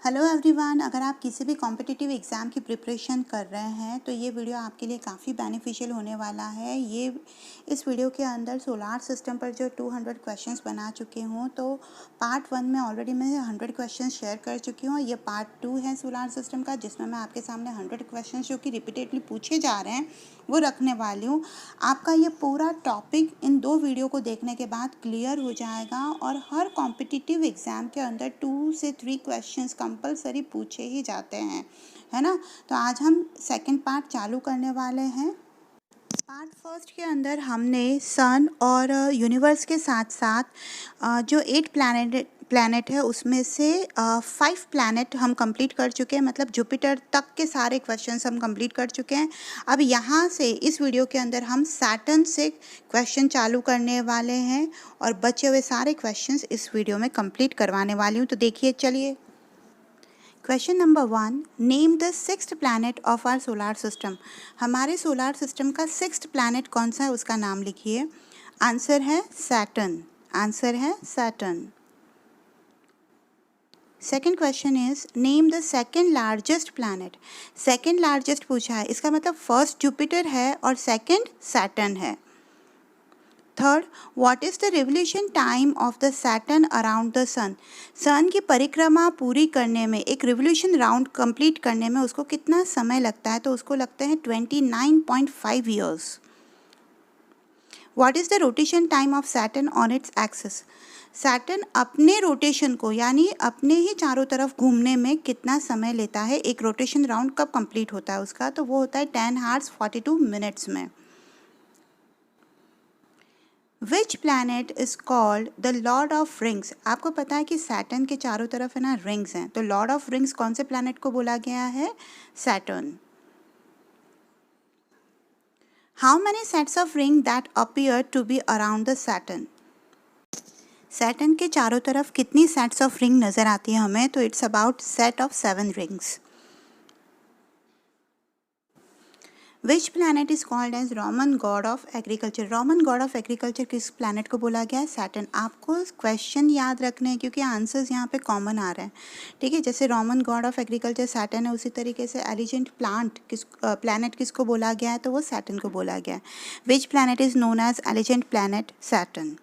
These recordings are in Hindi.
हेलो एवरीवन, अगर आप किसी भी कॉम्पिटिटिव एग्ज़ाम की प्रिपरेशन कर रहे हैं तो ये वीडियो आपके लिए काफ़ी बेनिफिशियल होने वाला है। इस वीडियो के अंदर सोलार सिस्टम पर जो 200 क्वेश्चंस बना चुकी हूँ, तो पार्ट 1 में ऑलरेडी मैं 100 क्वेश्चंस शेयर कर चुकी हूँ। ये पार्ट 2 है सोलार सिस्टम का, जिसमें मैं आपके सामने 100 क्वेश्चंस जो कि रिपीटेडली पूछे जा रहे हैं वो रखने वाली हूँ। आपका ये पूरा टॉपिक इन 2 वीडियो को देखने के बाद क्लियर हो जाएगा और हर कॉम्पिटिटिव एग्ज़ाम के अंदर 2 से 3 क्वेश्चंस कंपलसरी पूछे ही जाते हैं, है ना। तो आज हम सेकंड पार्ट चालू करने वाले हैं। पार्ट फर्स्ट के अंदर हमने सन और यूनिवर्स के साथ साथ जो 8 प्लैनेट है उसमें से 5 प्लैनेट हम कंप्लीट कर चुके हैं, मतलब जुपिटर तक के सारे क्वेश्चंस हम कंप्लीट कर चुके हैं। अब यहाँ से इस वीडियो के अंदर हम सैटर्न से क्वेश्चन चालू करने वाले हैं और बचे हुए सारे क्वेश्चंस इस वीडियो में कंप्लीट करवाने वाली हूँ। तो देखिए, चलिए। Question number 1, name the 6th planet of our solar system. हमारे सोलार सिस्टम का 6th प्लैनेट कौन सा है, उसका नाम लिखिए। आंसर है सैटर्न। आंसर है Saturn. Second question is name the second largest planet. Second largest पूछा है, इसका मतलब फर्स्ट जुपिटर है और सेकेंड सैटर्न है। Third, what is the revolution time of the Saturn around the sun. Sun की परिक्रमा पूरी करने में, एक रिवोल्यूशन राउंड कंप्लीट करने में उसको कितना समय लगता है, तो उसको लगते हैं 29.5 years. What is the rotation time of Saturn on its axis. Saturn अपने रोटेशन को, यानी अपने ही चारों तरफ घूमने में कितना समय लेता है, एक रोटेशन राउंड कब कंप्लीट होता है उसका, तो वो होता है 10 hours 42 minutes में। विच planet is called the Lord of rings. आपको पता है कि सैटर्न के चारों तरफ है ना रिंग्स हैं, तो लॉर्ड ऑफ रिंग्स कौन से प्लैनेट को बोला गया है, Saturn. How many sets of ring that appear to be around the Saturn. Saturn के चारों तरफ कितनी सेट्स ऑफ रिंग नजर आती है हमें, तो it's about set of 7 rings. Which planet is called as Roman god of agriculture. Roman god of agriculture किस प्लैनेट को बोला गया है, सैटर्न। आपको क्वेश्चन याद रखने हैं क्योंकि आंसर्स यहाँ पे कॉमन आ रहे हैं, ठीक है। जैसे Roman god of agriculture Saturn है, उसी तरीके से एलिजेंट प्लैनेट किसको बोला गया है, तो वो सैटर्न को बोला गया है। Which planet is known as elegant planet, Saturn.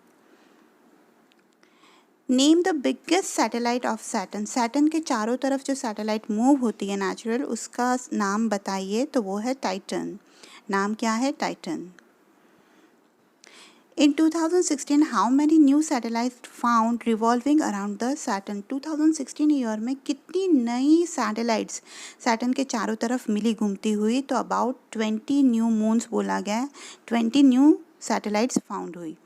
Name the biggest satellite of Saturn. Saturn के चारों तरफ जो सैटेलाइट मूव होती है नेचुरल, उसका नाम बताइए, तो वो है टाइटन। नाम क्या है, Titan. In 2016, how many new satellites found revolving around the Saturn? 2016 year में कितनी नई सैटेलाइट्स सैटर्न के चारों तरफ मिली घूमती हुई, तो अबाउट 20 न्यू मून्स बोला गया है, 20 न्यू सैटेलाइट्स फाउंड हुई।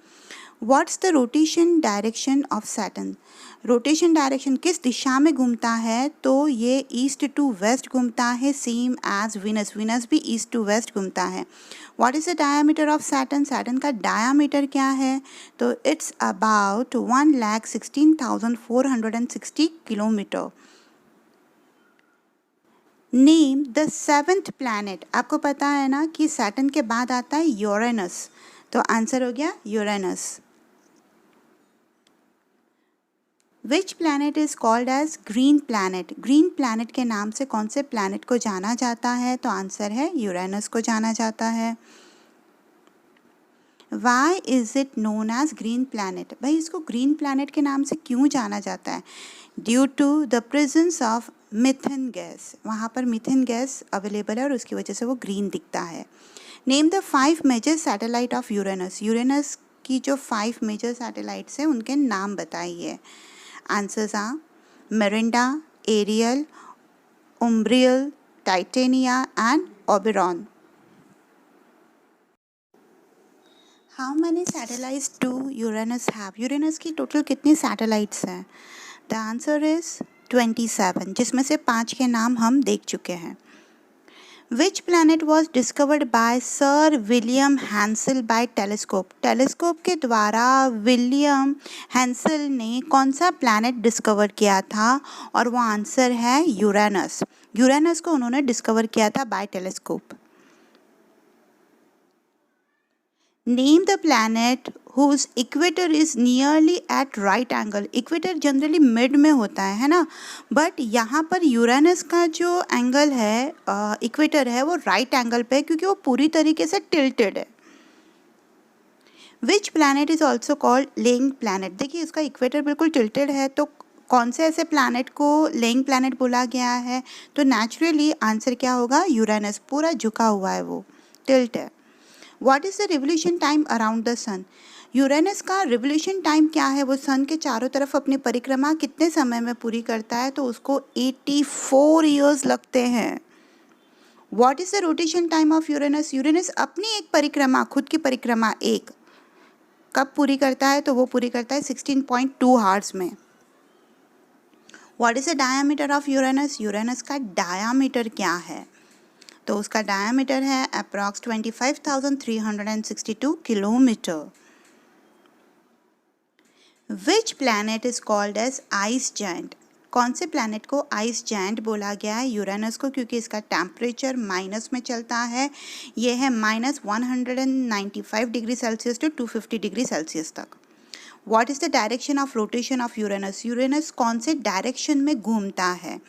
What's the rotation direction of Saturn. Rotation direction किस दिशा में घूमता है, तो ये ईस्ट टू वेस्ट घूमता है, सेम एज विनस। विनस भी ईस्ट टू वेस्ट घूमता है। What is the diameter of Saturn. Saturn का डायामीटर क्या है, तो it's about 1,16,460 kilometre. Name the 7th planet. आपको पता है ना कि सैटर्न के बाद आता है यूरेनस, तो आंसर हो गया Uranus. Which planet is called as green planet. Green planet के नाम से कौन से प्लैनेट को जाना जाता है, तो आंसर है यूरेनस को जाना जाता है। Why is it known as green planet. भाई, इसको ग्रीन प्लैनेट के नाम से क्यों जाना जाता है, due to the presence of methane gas. वहाँ पर मीथेन गैस अवेलेबल है और उसकी वजह से वो ग्रीन दिखता है। Name the 5 major satellite of Uranus. Uranus की जो 5 मेजर सैटेलाइट्स हैं उनके नाम बताइए। Answers are Miranda, Ariel, Umbriel, Titania and Oberon. How many satellites do Uranus have. Uranus की टोटल कितनी सैटेलाइट्स हैं, द आंसर इज 27, जिसमें से 5 के नाम हम देख चुके हैं। Which planet was discovered by sir William Herschel by telescope. Telescope के द्वारा विलियम हैंसल ने कौन सा प्लैनेट डिस्कवर किया था, और वो आंसर है यूरेनस। यूरेनस को उन्होंने डिस्कवर किया था by telescope. Name the planet whose equator is nearly at right angle. Equator generally mid में होता है ना, बट यहाँ पर यूरेनस का जो एंगल है, इक्वेटर है, वो राइट एंगल पे है क्योंकि वो पूरी तरीके से टिल्टेड है. Which planet is also called laying planet. देखिए इसका इक्वेटर बिल्कुल टिल्टेड है, तो कौन से ऐसे प्लैनेट को लेइंग प्लैनेट बोला गया है? तो नेचुरली आंसर क्या होगा? यूरेनस. पूरा झुका हुआ है, वो टिल्ट है. What is the revolution time around the sun. Uranus का रिवोल्यूशन टाइम क्या है? वो सन के चारों तरफ अपनी परिक्रमा कितने समय में पूरी करता है? तो उसको 84 ईयर्स लगते हैं. What is the rotation time of Uranus. Uranus अपनी एक परिक्रमा, खुद की परिक्रमा एक कब पूरी करता है? तो वो पूरी करता है 16.2 आवर्स में. What is the diameter of Uranus. Uranus का डायामीटर क्या है? तो उसका डायामीटर है approx 25,362 kilometre. Which planet is called as ice giant. कौन से प्लैनेट को आइस जायंट बोला गया है? यूरेनस को, क्योंकि इसका टेम्परेचर माइनस में चलता है. ये है -195 degree Celsius to 250 degree Celsius तक. What is the direction of rotation of Uranus. Uranus कौन से डायरेक्शन में घूमता है?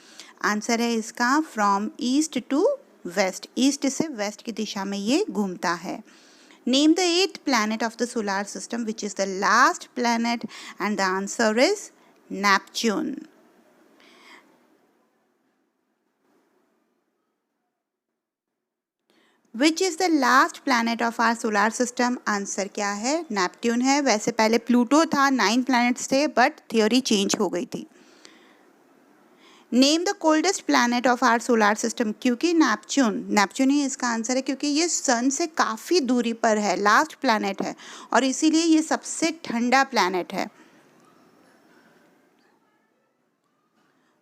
आंसर है इसका from east to west. East से वेस्ट की दिशा में ये घूमता है. Name the 8th planet of the solar system, which is the last planet, and the answer is Neptune. Which is the last planet of our solar system? Answer क्या है? नेपट्यून है. वैसे पहले प्लूटो था, 9 planets थे, बट थियोरी चेंज हो गई थी. Name the coldest planet of our solar system. क्योंकि नेपच्यून ही इसका आंसर है, क्योंकि ये सन से काफ़ी दूरी पर है, लास्ट प्लैनेट है, और इसीलिए ये सबसे ठंडा प्लैनेट है.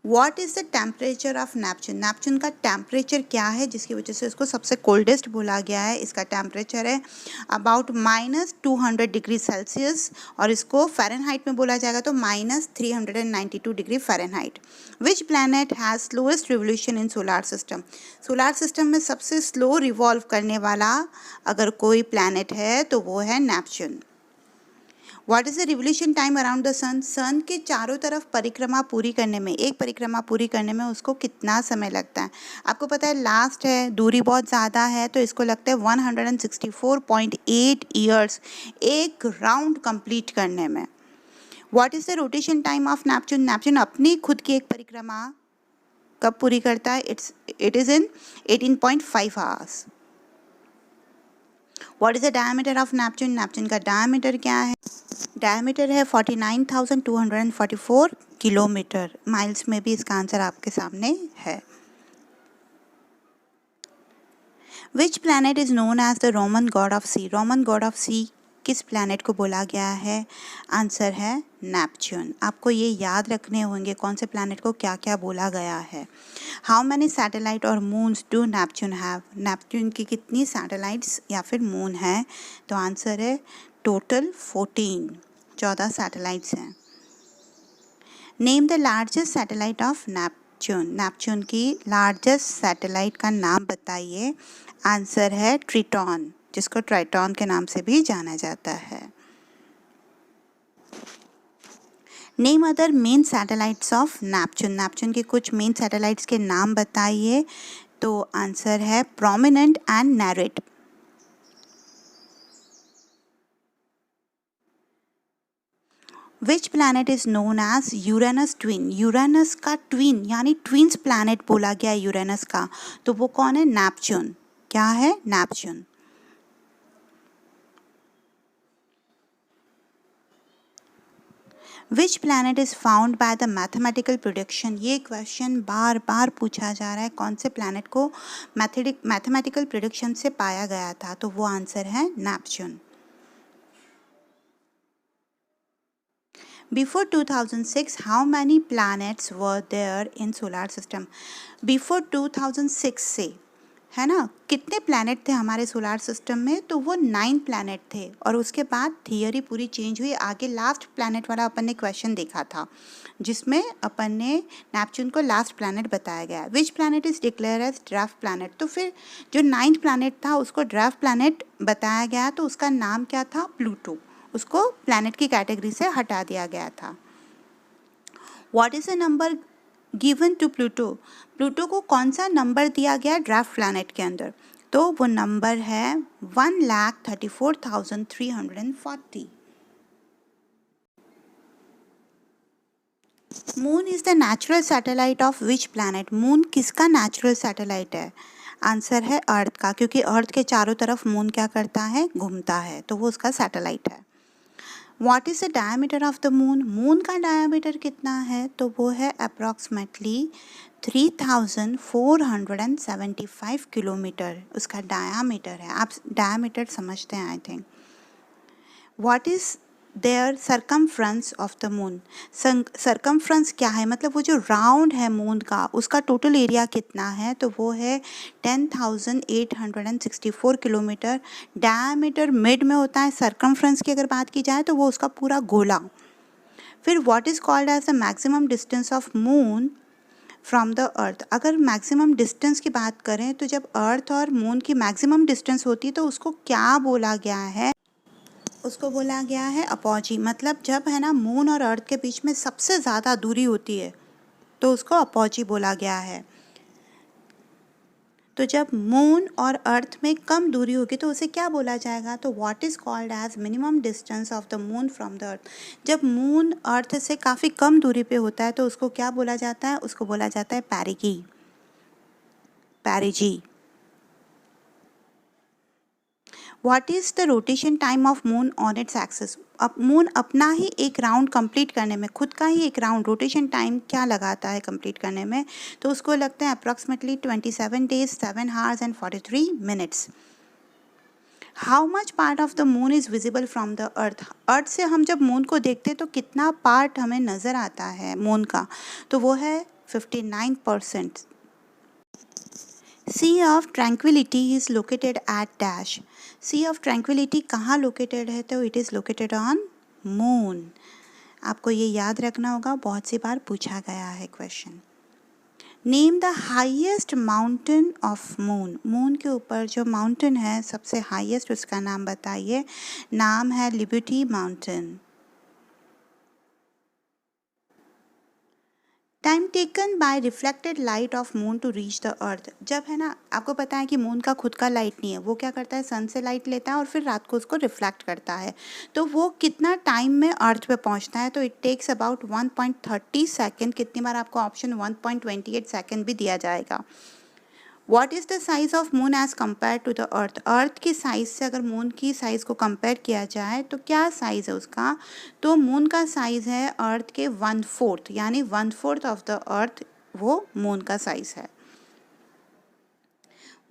What is the temperature of Neptune. Neptune का टेम्परेचर क्या है जिसकी वजह से इसको सबसे कोल्डेस्ट बोला गया है? इसका टेम्परेचर है अबाउट -200 डिग्री सेल्सियस, और इसको फ़ारेनहाइट में बोला जाएगा तो -392 degree Fahrenheit. Which planet has slowest revolution in solar system. Solar system में सबसे स्लो रिवॉल्व करने वाला अगर कोई प्लैनेट है तो वो है Neptune. What is the revolution time around the sun. Sun के चारों तरफ परिक्रमा पूरी करने में, एक परिक्रमा पूरी करने में उसको कितना समय लगता है? आपको पता है लास्ट है, दूरी बहुत ज़्यादा है, तो इसको लगता है 164.8 ईयर्स एक राउंड कंप्लीट करने में. What is the rotation time of Neptune. Neptune अपनी खुद की एक परिक्रमा कब पूरी करता है? It is in 18.5 hours. What is the diameter of Neptune. Neptune का डायमीटर क्या है? डायमीटर है 49,244 किलोमीटर. माइल्स में भी इसका आंसर आपके सामने है. Which planet is known as the Roman god of sea. Roman god of sea किस प्लैनेट को बोला गया है? आंसर है नेपच्यून. आपको ये याद रखने होंगे कौन से प्लैनेट को क्या क्या बोला गया है. हाउ मैनी सैटेलाइट और moons do Neptune have. Neptune की कितनी सैटेलाइट्स या फिर मून है? तो आंसर है टोटल 14 सैटेलाइट्स हैं. Name the largest satellite of Neptune. Neptune की लार्जेस्ट सैटेलाइट का नाम बताइए. आंसर है ट्रिटॉन, जिसको ट्राइटॉन के नाम से भी जाना जाता है. Name other main satellites of Neptune. Neptune के कुछ मेन सैटेलाइट्स के नाम बताइए. तो आंसर है prominent and narrate. Which planet is known as Uranus twin. Uranus का ट्विन यानी ट्विंस प्लैनेट बोला गया यूरेनस का, तो वो कौन है? नेपच्यून. क्या है? Neptune. Which planet is found by the mathematical production. ये क्वेश्चन बार बार पूछा जा रहा है, कौन से प्लैनेट को मैथमेटिकल प्रोडक्शन से पाया गया था? तो वो आंसर है Neptune. Before 2006, how many planets were there in solar system? Before 2006 से है ना। कितने प्लैनेट थे हमारे सोलार सिस्टम में, तो वो 9 प्लैनेट थे। और उसके बाद थियरी पूरी चेंज हुई। आगे लास्ट प्लैनेट वाला अपन ने क्वेश्चन देखा था, जिसमें अपन ने नेपच्यून को लास्ट प्लैनेट बताया गया। Which planet is declare as dwarf planet. तो फिर जो 9th प्लैनेट था उसको ड्वार्फ प्लैनेट बताया गया, तो उसका नाम क्या था, प्लूटो। उसको प्लैनेट की कैटेगरी से हटा दिया गया था। What is the number given to Pluto. Pluto को कौन सा नंबर दिया गया ड्वार्फ प्लैनेट के अंदर, तो वो नंबर है 1,34,340। Moon is the natural satellite of which planet. Moon किसका नेचुरल सैटेलाइट है, आंसर है अर्थ का, क्योंकि अर्थ के चारों तरफ मून क्या करता है, घूमता है, तो वो उसका सैटेलाइट है। What is the diameter of the moon. Moon का डायमीटर कितना है, तो वो है अप्रॉक्सीमेटली 3,475 किलोमीटर उसका डायमीटर है। आप डायमीटर समझते हैं I think. What is their circumference of the moon. Circumference क्या है, मतलब वो जो राउंड है मून का, उसका टोटल एरिया कितना है, तो वो है 10,864 किलोमीटर। डायमीटर मिड में होता है। सरकमफ्रेंस की अगर बात की जाए तो वो उसका पूरा गोला। फिर what is called as the maximum distance of moon from the earth. अगर मैक्सिमम डिस्टेंस की बात करें तो जब अर्थ और मून की मैक्सिमम डिस्टेंस होती है तो उसको क्या बोला गया है, उसको बोला गया है अपॉजी। मतलब जब है ना मून और अर्थ के बीच में सबसे ज़्यादा दूरी होती है तो उसको अपॉजी बोला गया है। तो जब मून और अर्थ में कम दूरी होगी तो उसे क्या बोला जाएगा, तो what is called as minimum distance of the moon from the earth. जब मून अर्थ से काफ़ी कम दूरी पे होता है तो उसको क्या बोला जाता है, उसको बोला जाता है perigee, perigee. What is the rotation time of moon on its axis. अब मून अपना ही एक राउंड कंप्लीट करने में, खुद का ही एक राउंड रोटेशन टाइम क्या लगाता है कंप्लीट करने में, तो उसको लगता है approximately 27 days 7 hours and 43 minutes. How much part of the moon is visible from the earth. Earth से हम जब मून को देखते हैं तो कितना पार्ट हमें नज़र आता है मून का, तो वो है 59%। Sea of tranquility is located at dash. Sea of tranquility कहाँ लोकेटेड है, तो it is located on moon. आपको ये याद रखना होगा, बहुत सी बार पूछा गया है question. Name the highest mountain of moon. Moon के ऊपर जो माउंटेन है सबसे हाईएस्ट, उसका नाम बताइए। नाम है liberty mountain. Time taken by reflected light of moon to reach the earth. जब है ना, आपको पता है कि मून का खुद का लाइट नहीं है, वो क्या करता है, सन से लाइट लेता है और फिर रात को उसको रिफ्लेक्ट करता है, तो वो कितना टाइम में अर्थ पे पहुंचता है, तो इट टेक्स अबाउट 1.30 सेकेंड। कितनी बार आपको ऑप्शन 1.28 सेकेंड भी दिया जाएगा। What is the size of moon as compare to the earth. Earth की साइज़ से अगर मून की साइज़ को कंपेयर किया जाए तो क्या साइज़ है उसका, तो मून का साइज़ है अर्थ के 1/4, यानी 1/4 ऑफ द अर्थ वो मून का साइज़ है।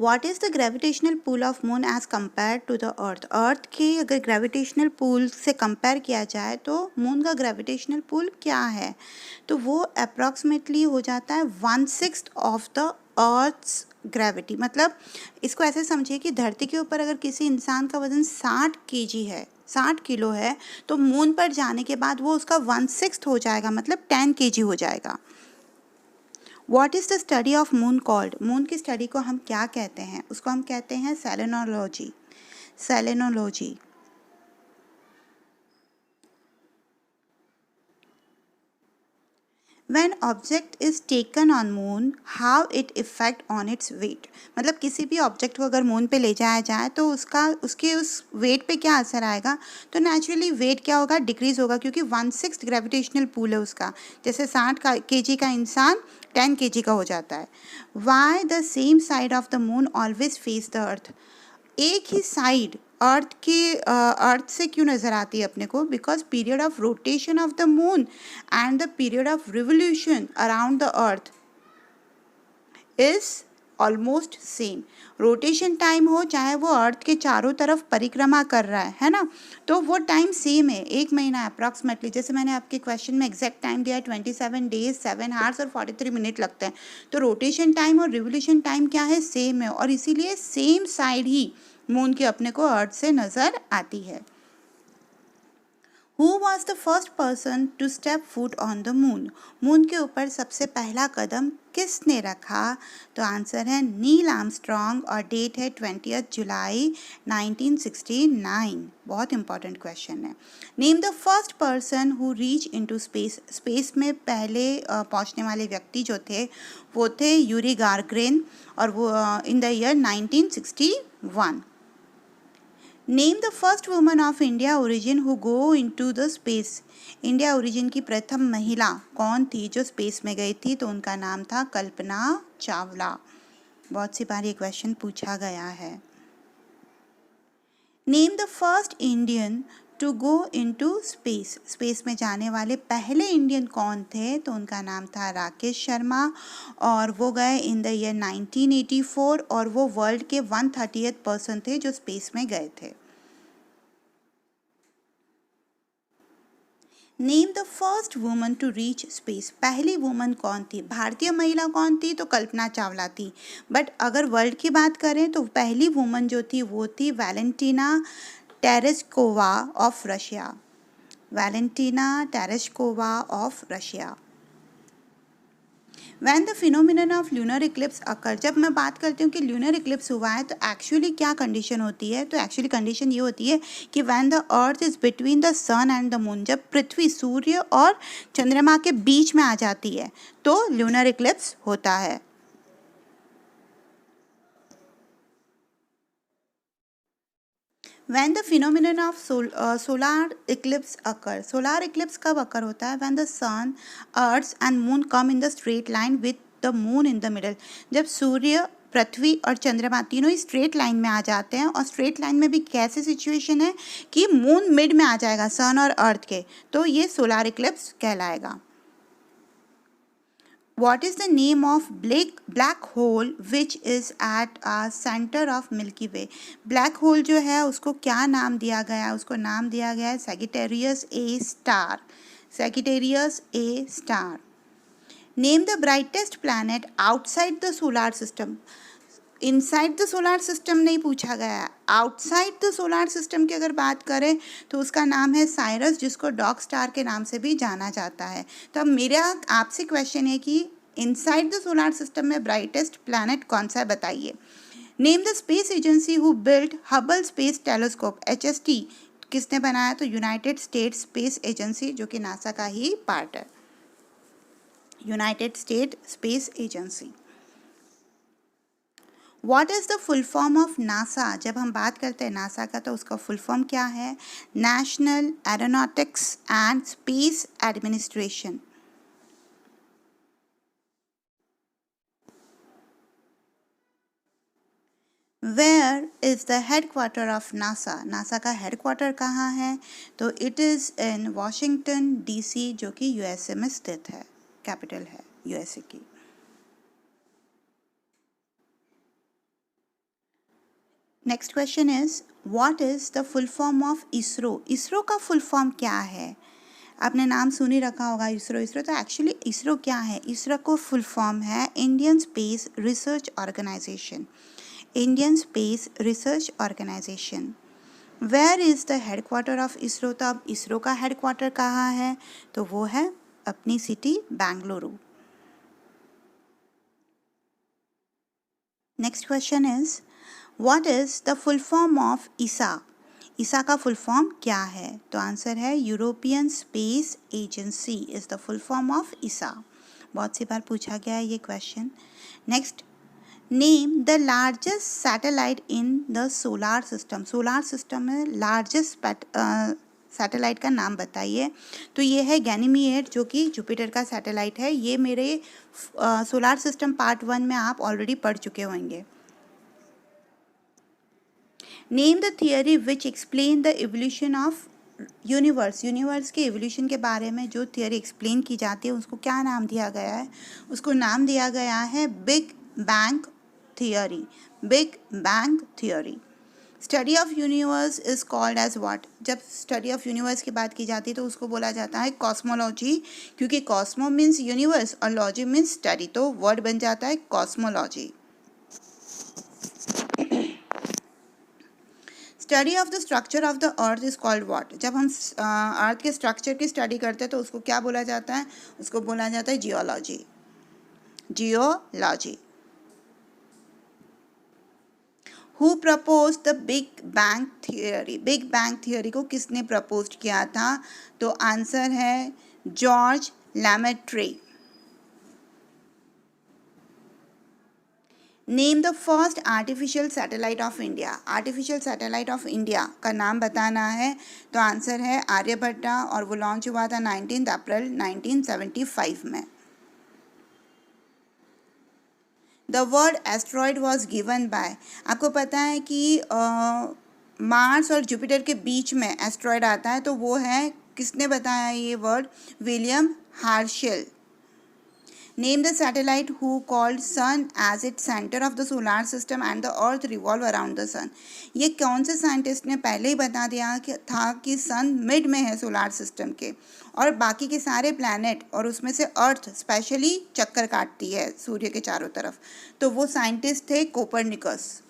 What is the gravitational pull of moon as compare to the earth. Earth के अगर ग्रेविटेशनल पुल से कंपेयर किया जाए तो मून का ग्रेविटेशनल पुल क्या है, तो वो अप्रॉक्सीमेटली हो जाता है 1/6 ऑफ द अर्थ्स ग्रेविटी। मतलब इसको ऐसे समझिए कि धरती के ऊपर अगर किसी इंसान का वज़न 60 kg है, 60 किलो है, तो मून पर जाने के बाद वो उसका 1/6 हो जाएगा, मतलब 10 kg हो जाएगा। What is the study of moon called. Moon की स्टडी को हम क्या कहते हैं, उसको हम कहते हैं selenology. Selenology. When object is taken on moon, how it affect on its weight। मतलब किसी भी ऑब्जेक्ट को अगर मून पे ले जाया जाए तो उसके उस वेट पे क्या असर आएगा, तो नेचुरली वेट क्या होगा, डिक्रीज़ होगा, क्योंकि 1/6 ग्रेविटेशनल पुल है उसका। जैसे 60 kg का इंसान 10 kg का हो जाता है। Why the same side of the moon always face the earth. एक ही साइड अर्थ से क्यों नज़र आती है अपने को, because period of rotation of the moon and the period of revolution around the earth is almost same. Rotation time हो चाहे वो अर्थ के चारों तरफ परिक्रमा कर रहा है ना, तो वो टाइम सेम है, 1 महीना अप्रॉक्सीमेटली। जैसे मैंने आपके क्वेश्चन में एग्जैक्ट टाइम दिया है 27 डेज 7 आवर्स और 43 मिनट लगते हैं, तो रोटेशन टाइम और रिवोल्यूशन टाइम क्या है, सेम है, और इसीलिए सेम साइड ही मून की अपने को अर्थ से नजर आती है। Who was the first person to step foot on the moon? Moon के ऊपर सबसे पहला कदम किसने रखा? तो आंसर है नील आर्मस्ट्रॉन्ग और डेट है 20 जुलाई 1969। बहुत इंपॉर्टेंट क्वेश्चन है। Name the first person who reach into space. Space में पहले पहुंचने वाले व्यक्ति जो थे वो थे यूरी गागारिन, और वो इन the year 1961। Name the first woman of India origin who go into the space. India origin की प्रथम महिला कौन थी जो स्पेस में गई थी? तो उनका नाम था कल्पना चावला। बहुत सी बार ये क्वेश्चन पूछा गया है। Name the first Indian to go into space. Space में जाने वाले पहले इंडियन कौन थे? तो उनका नाम था राकेश शर्मा, और वो गए इन द ईयर 1984, और वो वर्ल्ड के 130th पर्सन थे जो स्पेस में गए थे। Name the first woman to reach space. पहली वुमन कौन थी? भारतीय महिला कौन थी? तो कल्पना चावला थी। बट अगर वर्ल्ड की बात करें तो पहली वुमन जो थी वो थी Valentina Tereshkova of Russia. Valentina Tereshkova of Russia. When the phenomenon of lunar eclipse occur, जब मैं बात करती हूँ कि lunar eclipse हुआ है तो एक्चुअली क्या कंडीशन होती है? तो एक्चुअली कंडीशन ये होती है कि when the earth is between the sun and the moon, जब पृथ्वी सूर्य और चंद्रमा के बीच में आ जाती है तो lunar eclipse होता है। When the phenomenon of solar eclipse occur, solar eclipse कब occur होता है? When the sun, earth and moon come in the straight line with the moon in the middle. जब सूर्य, पृथ्वी और चंद्रमा तीनों ही स्ट्रेट लाइन में आ जाते हैं, और स्ट्रेट लाइन में भी कैसे सिचुएशन है कि मून मिड में आ जाएगा सन और अर्थ के, तो ये सोलार इक्लिप्स कहलाएगा। What is the name of black hole which is at a center of Milky Way? Black hole जो है उसको क्या नाम दिया गया है? उसको नाम दिया गया है Sagittarius A star. Sagittarius A star. Name the brightest planet outside the solar system. Inside the solar system नहीं पूछा गया है, आउटसाइड द सोलार सिस्टम की अगर बात करें तो उसका नाम है साइरस, जिसको डॉग स्टार के नाम से भी जाना जाता है। तो अब मेरा आपसे क्वेश्चन है कि इनसाइड द सोलार सिस्टम में ब्राइटेस्ट प्लैनेट कौन सा है, बताइए। Name the space agency who build Hubble space telescope. HST किसने बनाया? तो यूनाइटेड स्टेट्स स्पेस एजेंसी, जो कि नासा का ही पार्ट है, United state space agency. What is the full form of NASA? जब हम बात करते हैं नासा का तो उसका फुल फॉर्म क्या है? National Aeronautics and Space Administration. Where is the headquarter of NASA? NASA का हेडक्वार्टर कहाँ है? तो it is in Washington DC, जो कि USA में स्थित है, कैपिटल है USA की। Next question is what is the full form of ISRO? ISRO का फुल फॉर्म क्या है? आपने नाम सुन ही रखा होगा इसरो। इसरो तो एक्चुअली इसरो क्या है? इसरो को फुल फॉर्म है Indian Space Research Organisation. Indian Space Research Organisation. Where is the headquarter of ISRO? तो अब इसरो का हेडक्वार्टर कहाँ है? तो वो है अपनी city Bengaluru. Next question is what is the full form of ESA? ESA का फुल फॉर्म क्या है? तो आंसर है European Space Agency is the full form of ESA. बहुत सी बार पूछा गया है ये question. Next, name the largest satellite in the solar system. Solar system में लार्जेस्ट सैटेलाइट का नाम बताइए। तो ये है गैनीमेड, जो कि जुपिटर का सैटेलाइट है। ये मेरे सोलार सिस्टम पार्ट 1 में आप ऑलरेडी पढ़ चुके होंगे। Name the theory which explain the evolution of universe. Universe के एवोल्यूशन के बारे में जो थियरी एक्सप्लेन की जाती है उसको क्या नाम दिया गया है? उसको नाम दिया गया है Big Bang theory. Big Bang theory. Study of universe is called as what? जब स्टडी ऑफ यूनिवर्स की बात की जाती है तो उसको बोला जाता है कॉस्मोलॉजी, क्योंकि कॉस्मो मीन्स यूनिवर्स और लॉजी मीन्स स्टडी, तो वर्ड बन जाता है cosmology. Study of the structure of the earth is called what? जब हम अर्थ के स्ट्रक्चर की स्टडी करते हैं तो उसको क्या बोला जाता है? उसको बोला जाता है geology. Geology. Who proposed the Big Bang Theory? Big Bang Theory को किसने प्रपोज किया था? तो आंसर है George Lemaitre. Name the first artificial satellite of India. Artificial satellite of India का नाम बताना है, तो आंसर है आर्यभट्टा, और वो लॉन्च हुआ था 19 अप्रैल 1975 में. The word asteroid was given by. आपको पता है कि मार्स और जुपिटर के बीच में एस्ट्रॉयड आता है, तो वो है, किसने बताया ये word? William Herschel. Name the satellite who called sun as it centre of the solar system and the earth revolve around the sun. ये कौन से साइंटिस्ट ने पहले ही बता दिया कि सन मिड में है सोलार सिस्टम के, और बाकी के सारे प्लैनेट और उसमें से अर्थ स्पेशली चक्कर काटती है सूर्य के चारों तरफ. तो वो साइंटिस्ट थे Copernicus.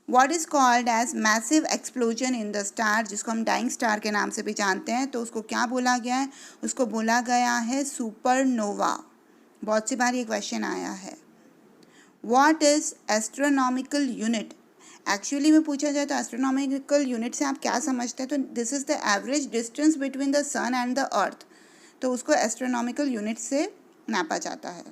What is called as massive explosion in the star, जिसको हम डाइंग स्टार के नाम से भी जानते हैं, तो उसको क्या बोला गया है? उसको बोला गया है सुपरनोवा. बहुत सी बार ये क्वेश्चन आया है. What is astronomical unit? Actually में पूछा जाए तो एस्ट्रोनॉमिकल यूनिट से आप क्या समझते हैं? तो this is the average distance between the sun and the earth, तो उसको एस्ट्रोनॉमिकल यूनिट से नापा जाता है.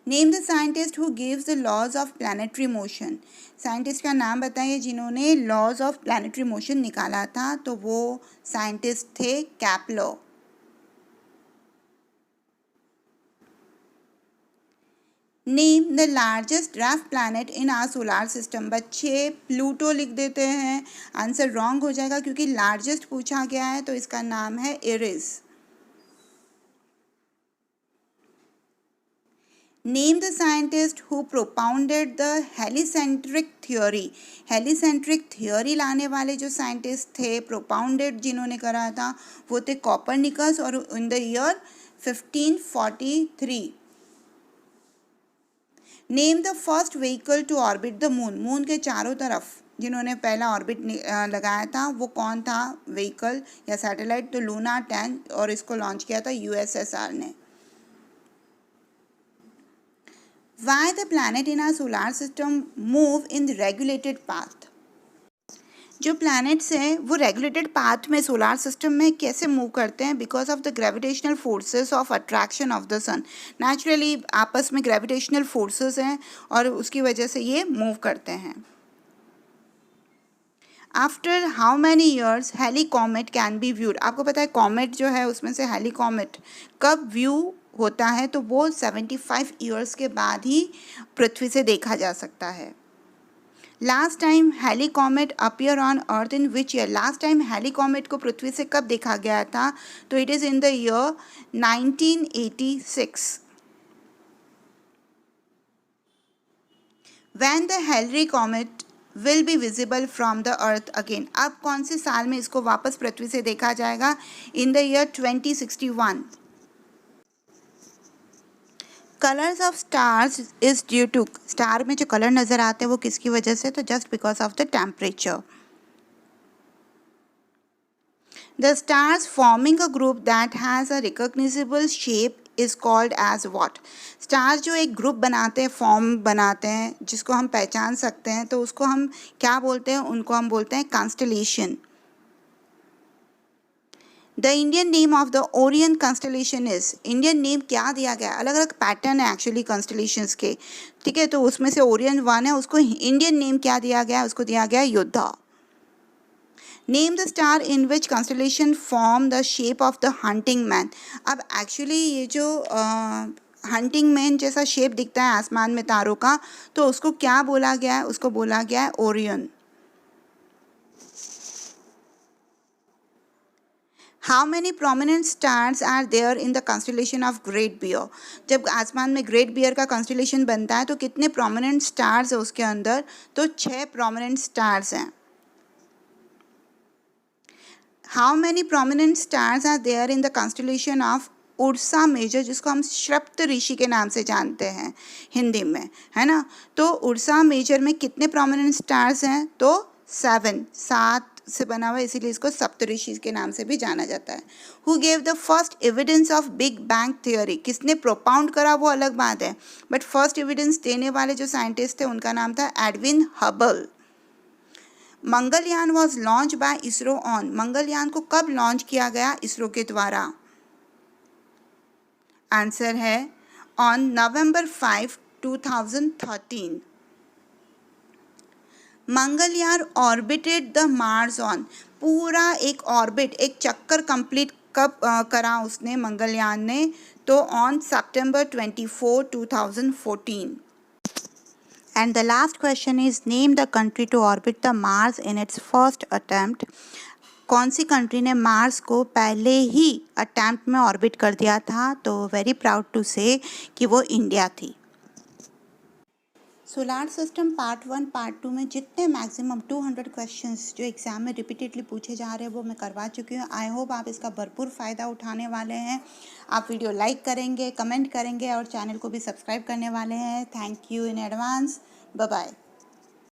Name the scientist who gives the laws of planetary motion. Scientist का नाम बताइए जिन्होंने लॉज ऑफ प्लैनेटरी मोशन निकाला था, तो वो साइंटिस्ट थे Kepler. Name the largest dwarf planet in our solar system. बच्चे प्लूटो लिख देते हैं, आंसर रॉन्ग हो जाएगा क्योंकि लार्जेस्ट पूछा गया है, तो इसका नाम है Eris. Name the scientist who propounded the heliocentric theory. Heliocentric theory लाने वाले जो साइंटिस्ट थे, प्रोपाउंडेड जिन्होंने करा था, वो थे कोपरनिकस, और in the year 1543. Name the first vehicle to orbit the moon. Moon के चारों तरफ जिन्होंने पहला ऑर्बिट लगाया था, वो कौन था व्हीकल या सैटेलाइट? तो लूना 10, और इसको लॉन्च किया था यूएसएसआर ने. Why the planet in our solar system move in the regulated path? जो प्लैनेट्स हैं वो रेगुलेटेड पाथ में सोलार सिस्टम में कैसे मूव करते हैं? Because of the gravitational forces of attraction of the sun. Naturally आपस में ग्रेविटेशनल फोर्सेस हैं और उसकी वजह से ये मूव करते हैं. After how many years Halley comet can be viewed. आपको पता है कॉमेट जो है उसमें से हेली कॉमेट कब व्यू होता है? तो वो 75 ईयर्स के बाद ही पृथ्वी से देखा जा सकता है. Last time Halley comet appear on earth in which year? Last time Halley comet को पृथ्वी से कब देखा गया था? तो it is in the year 1986. When the Henry comet will be visible from the earth again. अब कौन से साल में इसको वापस पृथ्वी से देखा जाएगा? In the year 2061. Colours of stars is due to. Star में जो कलर नज़र आते हैं वो किसकी वजह से? तो just because of the temperature. The stars forming a group that has a recognisable shape is called as what? Stars जो एक ग्रुप बनाते हैं, फॉर्म बनाते हैं जिसको हम पहचान सकते हैं, तो उसको हम क्या बोलते हैं? उनको हम बोलते हैं constellation. The Indian name of the Orion constellation is. Indian name क्या दिया गया? अलग अलग पैटर्न है एक्चुअली कॉन्स्टेलेशंस के, ठीक है, तो उसमें से ओरियन वन है, उसको इंडियन नेम क्या दिया गया? उसको दिया गया योद्धा. Name the star in which constellation form the shape of the hunting man. अब एक्चुअली ये जो हंटिंग मैन जैसा शेप दिखता है आसमान में तारों का, तो उसको क्या बोला गया है? उसको बोला गया है Orion. How many prominent stars are there in the constellation of Great Bear. जब आसमान में ग्रेट बियर का कंस्टलेशन बनता है तो कितने प्रोमिनेंट स्टार्स है उसके अंदर, तो 6 प्रोमिनेंट स्टार्स हैं। How many prominent stars are there in the constellation of Ursa Major, जिसको हम सप्त ऋषि के नाम से जानते हैं हिंदी में, है ना। तो उर्सा मेजर में कितने प्रोमिनेंट स्टार्स हैं, तो 7 से बना हुआ है, इसीलिए इसको सप्तऋषि के नाम से भी जाना जाता है। Who gave the first evidence of big bang theory, किसने प्रोपाउंड करा वो अलग बात है, बट फर्स्ट एविडेंस देने वाले जो साइंटिस्ट थे उनका नाम था Edwin Hubble. Mangalyaan was launch by ISRO on, Mangalyaan को कब लॉन्च किया गया इसरो के द्वारा, आंसर है on November 5, 2013। Mangalyaan orbited the Mars on, पूरा एक ऑर्बिट, एक चक्कर कंप्लीट कब करा उसने मंगलयान ने, तो on September 24, 2014। And the last question is name the country to orbit the Mars in its first attempt. कौन सी कंट्री ने मार्स को पहले ही अटैम्प्ट में ऑर्बिट कर दिया था, तो वेरी प्राउड टू से कि वो इंडिया थी। सोलार सिस्टम पार्ट 1 पार्ट 2 में जितने मैक्सिमम 200 क्वेश्चंस जो एग्ज़ाम में रिपीटेडली पूछे जा रहे हैं वो मैं करवा चुकी हूँ। आई होप आप इसका भरपूर फ़ायदा उठाने वाले हैं। आप वीडियो लाइक करेंगे, कमेंट करेंगे और चैनल को भी सब्सक्राइब करने वाले हैं। Thank you in advance. Bye bye.